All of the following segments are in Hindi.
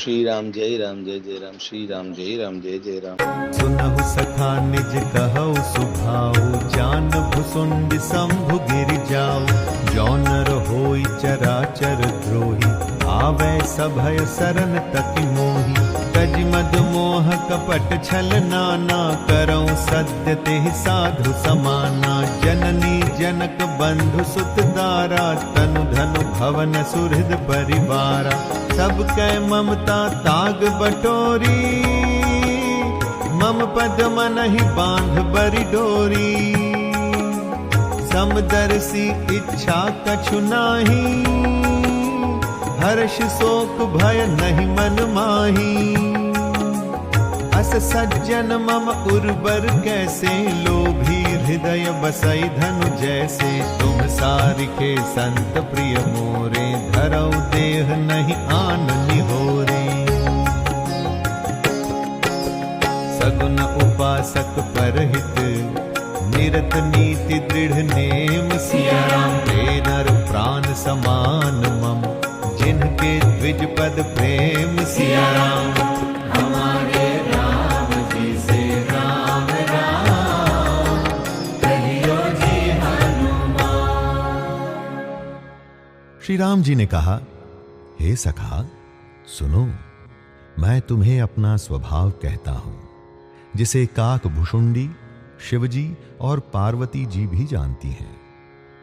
श्री राम जय राम श्री राम जय जय राम। सुनहु सखा निज कहु सुभाऊ, जान भुसुंड शंभु गिर जाऊ। जौनर होई चराचर द्रोही, आवे सभय सरन तकि मोही। तज मद मोह कपट छल नाना, करऊं सत्य तेहि साधु समाना। जननी जनक बंधु सुत दारा, तनु धनु भवन सुहृद परिवारा। सब कै ममता ताग बटोरी, मम पद मनहि बांध बरि डोरी। समदर्शी इच्छा कछु नाही, हर्ष शोक भय नहीं मन माही। अस सज्जन मम उर्वर कैसे, लोभी हृदय बसई धनु जैसे। तुम सारिखे संत प्रिय मोरे, धरऊ देह नहीं आन निहोरे। सगुन उपासक परहित, निरत नीति दृढ़ नेम। सिया राम ते नर प्राण समान मम, जिनके द्विज पद प्रेम। सिया राम हमारे राम जी से राम राम, कहियो जी हनुमान। श्री राम जी ने कहा, हे सखा सुनो, मैं तुम्हें अपना स्वभाव कहता हूं, जिसे काक भुषुंडी, शिवजी और पार्वती जी भी जानती हैं।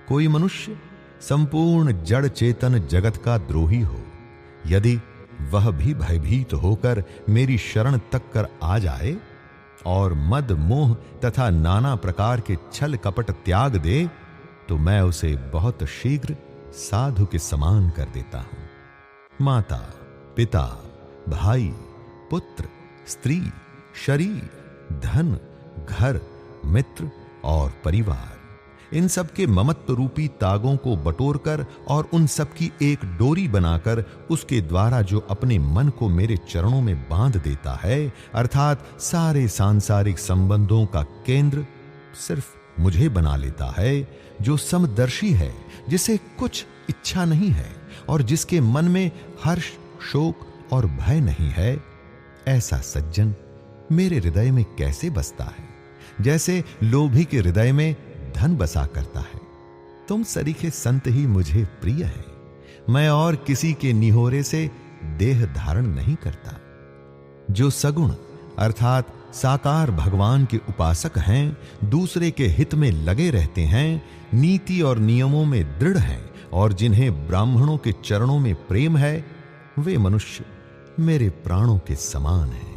कोई मनुष्य संपूर्ण जड़ चेतन जगत का द्रोही हो, यदि वह भी भयभीत होकर मेरी शरण तक कर आ जाए और मद मोह तथा नाना प्रकार के छल कपट त्याग दे, तो मैं उसे बहुत शीघ्र साधु के समान कर देता हूं। माता, पिता, भाई, पुत्र, स्त्री, शरीर, धन, घर, मित्र और परिवार, इन सब के ममत्व रूपी तागों को बटोरकर और उन सब की एक डोरी बनाकर उसके द्वारा जो अपने मन को मेरे चरणों में बांध देता है, अर्थात सारे सांसारिक संबंधों का केंद्र सिर्फ मुझे बना लेता है, जो समदर्शी है, जिसे कुछ इच्छा नहीं है और जिसके मन में हर्ष, शोक और भय नहीं है, ऐसा सज्जन मेरे हृदय में कैसे बसता है, जैसे लोभी के हृदय में धन बसा करता है। तुम सरीखे संत ही मुझे प्रिय है। मैं और किसी के निहोरे से देह धारण नहीं करता। जो सगुण अर्थात साकार भगवान के उपासक हैं, दूसरे के हित में लगे रहते हैं, नीति और नियमों में दृढ़ हैं और जिन्हें ब्राह्मणों के चरणों में प्रेम है, वे मनुष्य मेरे प्राणों के समान हैं।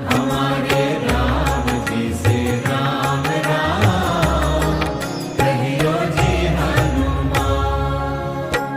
हमारे राम जी से राम राम, कहियो जी हनुमान।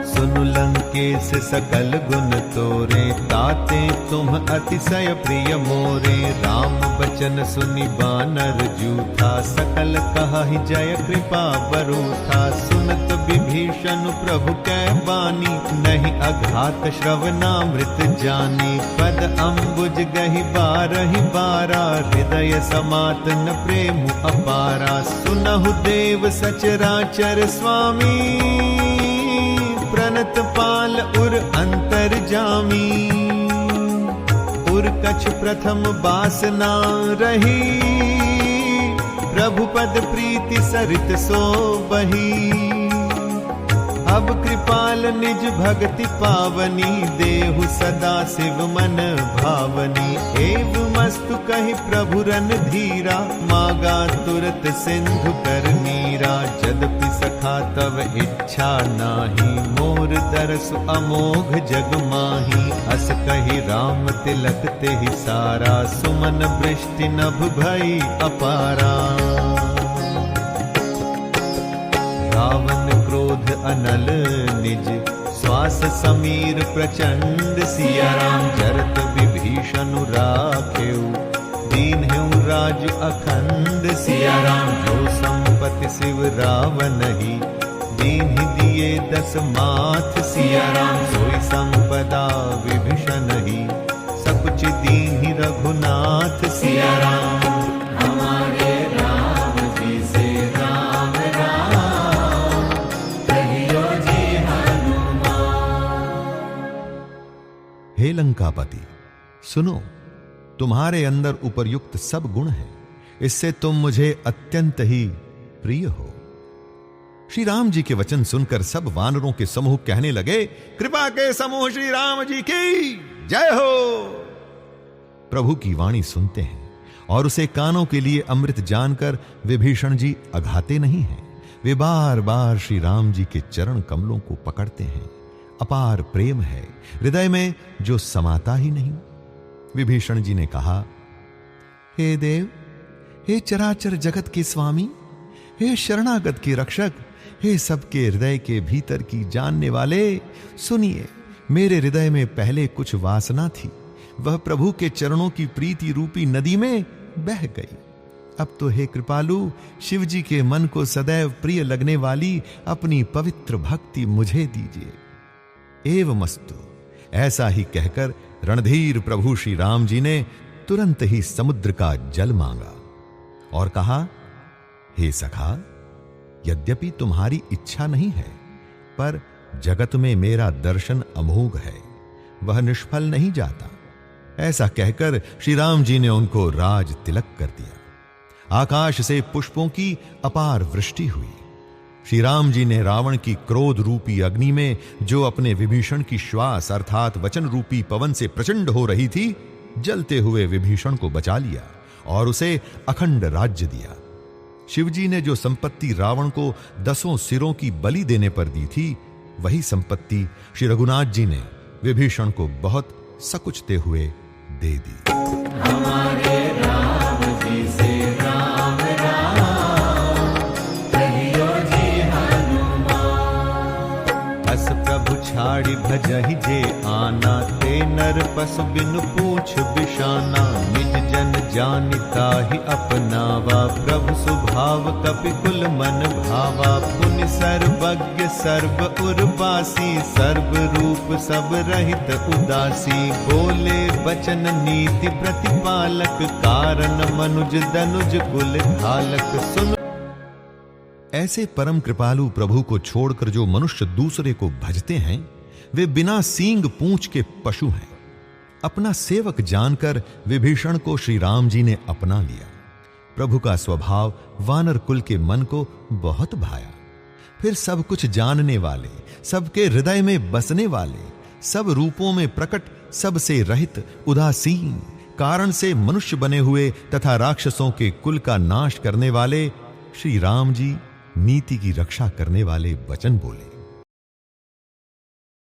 सुनु लंकेश सकल गुण तोरे, ताते तुम अतिशय प्रिय मोरे। राम बचन सुनि बानर जूठा, सकल कहि जय कृपा बरूठा। सुनत विभीषण प्रभु कै बानी, नहीं अघात श्रवणामृत जानी। पद अम्बुज गहि बारहि बारा, हृदय समातन प्रेम अपारा। सुनहु देव सचराचर स्वामी, प्रणत पाल उर अंतर जामी। उर कछ प्रथम बासना रही, प्रभु पद प्रीति सरित सो बही। अब कृपाल निज भक्ति पावनी, देहु सदा शिव मन भावनी। एव मस्तु कहि प्रभु रन धीरा, मागा तुरत सिंधु कर नीरा। जदपि सखा तव इच्छा नाही, मोर दरस अमोघ जग माही। अस कहि राम तिलक तेहि सारा, सुमन वृष्टि नभ भई अपारा। रावण क्रोध अनल निज, श्वास समीर प्रचंड। सिया राम जरत विभीषण राखेउ, दीन्हु राजु अखंड। सिया राम जो संपति शिव रावण ही, दीन्हि दिए दस माथ। सिया राम सोई संपदा विभीषण ही, सकुच दीन्हि रघुनाथ। सिया राम हमारे राम जी से राम राम, कहियो जी हनुमान। हे लंकापति, सुनो, तुम्हारे अंदर उपर्युक्त सब गुण हैं, इससे तुम मुझे अत्यंत ही प्रिय हो। श्री राम जी के वचन सुनकर सब वानरों के समूह कहने लगे, कृपा के समूह श्री राम जी की जय हो। प्रभु की वाणी सुनते हैं और उसे कानों के लिए अमृत जानकर विभीषण जी अघाते नहीं हैं। वे बार बार श्री राम जी के चरण कमलों को पकड़ते हैं। अपार प्रेम है हृदय में जो समाता ही नहीं। विभीषण जी ने कहा, हे देव, हे चराचर जगत के स्वामी, हे शरणागत के रक्षक, हे सबके हृदय के भीतर की जानने वाले, सुनिए, मेरे हृदय में पहले कुछ वासना थी, वह प्रभु के चरणों की प्रीति रूपी नदी में बह गई। अब तो हे कृपालु, शिव जी के मन को सदैव प्रिय लगने वाली अपनी पवित्र भक्ति मुझे दीजिए। एवमस्तु, ऐसा ही कहकर रणधीर प्रभु श्री राम जी ने तुरंत ही समुद्र का जल मांगा और कहा, हे सखा, यद्यपि तुम्हारी इच्छा नहीं है, पर जगत में मेरा दर्शन अमोघ है, वह निष्फल नहीं जाता। ऐसा कहकर श्री राम जी ने उनको राज तिलक कर दिया। आकाश से पुष्पों की अपार वृष्टि हुई। श्री राम जी ने रावण की क्रोध रूपी अग्नि में, जो अपने विभीषण की श्वास अर्थात वचन रूपी पवन से प्रचंड हो रही थी, जलते हुए विभीषण को बचा लिया और उसे अखंड राज्य दिया। शिवजी ने जो संपत्ति रावण को 10 सिरों की बलि देने पर दी थी, वही संपत्ति श्री रघुनाथ जी ने विभीषण को बहुत सकुचते हुए दे दी। हमारे राम जी से राम राम कहियो जी हनुमान। अस प्रभु छाड़ी भजहि जे आना, ते नर पशु बिनु पूछ बिशाना। निज जन जानिता ही अपनावा, प्रभु स्वभाव कपिकुल मन भावा। पुनि सर्वज्ञ सर्व उर्वासी, सर्व रूप सब रहित उदासी। बोले बचन नीति प्रतिपालक, कारण मनुज दनुज कुल घालक। सुन, ऐसे परम कृपालु प्रभु को छोड़कर जो मनुष्य दूसरे को भजते हैं, वे बिना सींग पूंछ के पशु हैं। अपना सेवक जानकर विभीषण को श्री राम जी ने अपना लिया। प्रभु का स्वभाव वानर कुल के मन को बहुत भाया। फिर सब कुछ जानने वाले, सबके हृदय में बसने वाले, सब रूपों में प्रकट, सबसे रहित, उदासीन, कारण से मनुष्य बने हुए तथा राक्षसों के कुल का नाश करने वाले श्री राम जी नीति की रक्षा करने वाले वचन बोले।